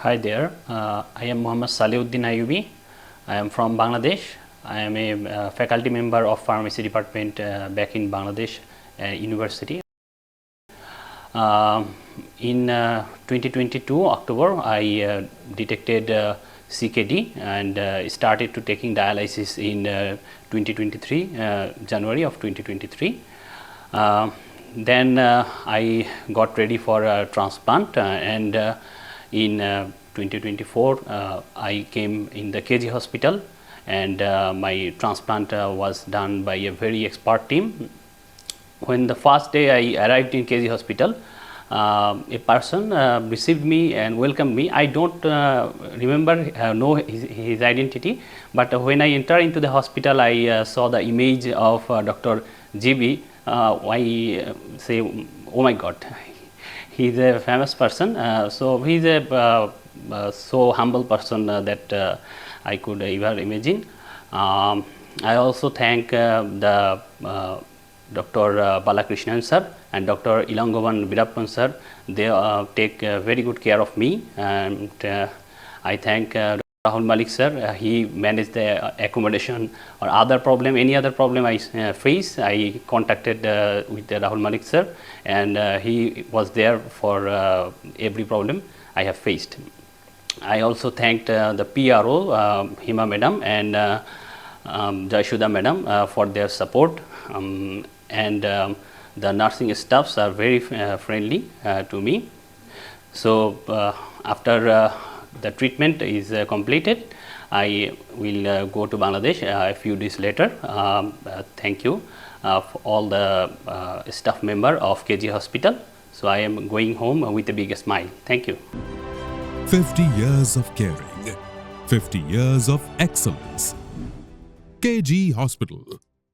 Hi there, I am Mohamed Salahuddin Ayyubi. I am from Bangladesh. I am a faculty member of pharmacy department back in Bangladesh University. In 2022 October, I detected CKD and started to taking dialysis in 2023 January of 2023. Then I got ready for a transplant and in 2024 I came in the KG hospital and my transplant was done by a very expert team. When the first day I arrived in KG hospital, a person received me and welcomed me. I don't know his identity, but when I entered into the hospital, I saw the image of Dr. GB. I say, oh my God, he's a famous person. So he's a so humble person that I could ever imagine. I also thank the Dr. Balakrishnan sir and Dr. Illangovan V sir. They take very good care of me, and I thank Rahul Malik sir. He managed the accommodation or other problem, any other problem I face. I contacted with Rahul Malik sir, and he was there for every problem I have faced. I also thanked the PRO, Hima madam and Jaishuda madam for their support. And the nursing staffs are very friendly to me. So after the treatment is completed, I will go to Bangladesh a few days later. Thank you for all the staff member of KG Hospital. So I am going home with a big smile. Thank you. 50 years of caring, 50 years of excellence. KG Hospital.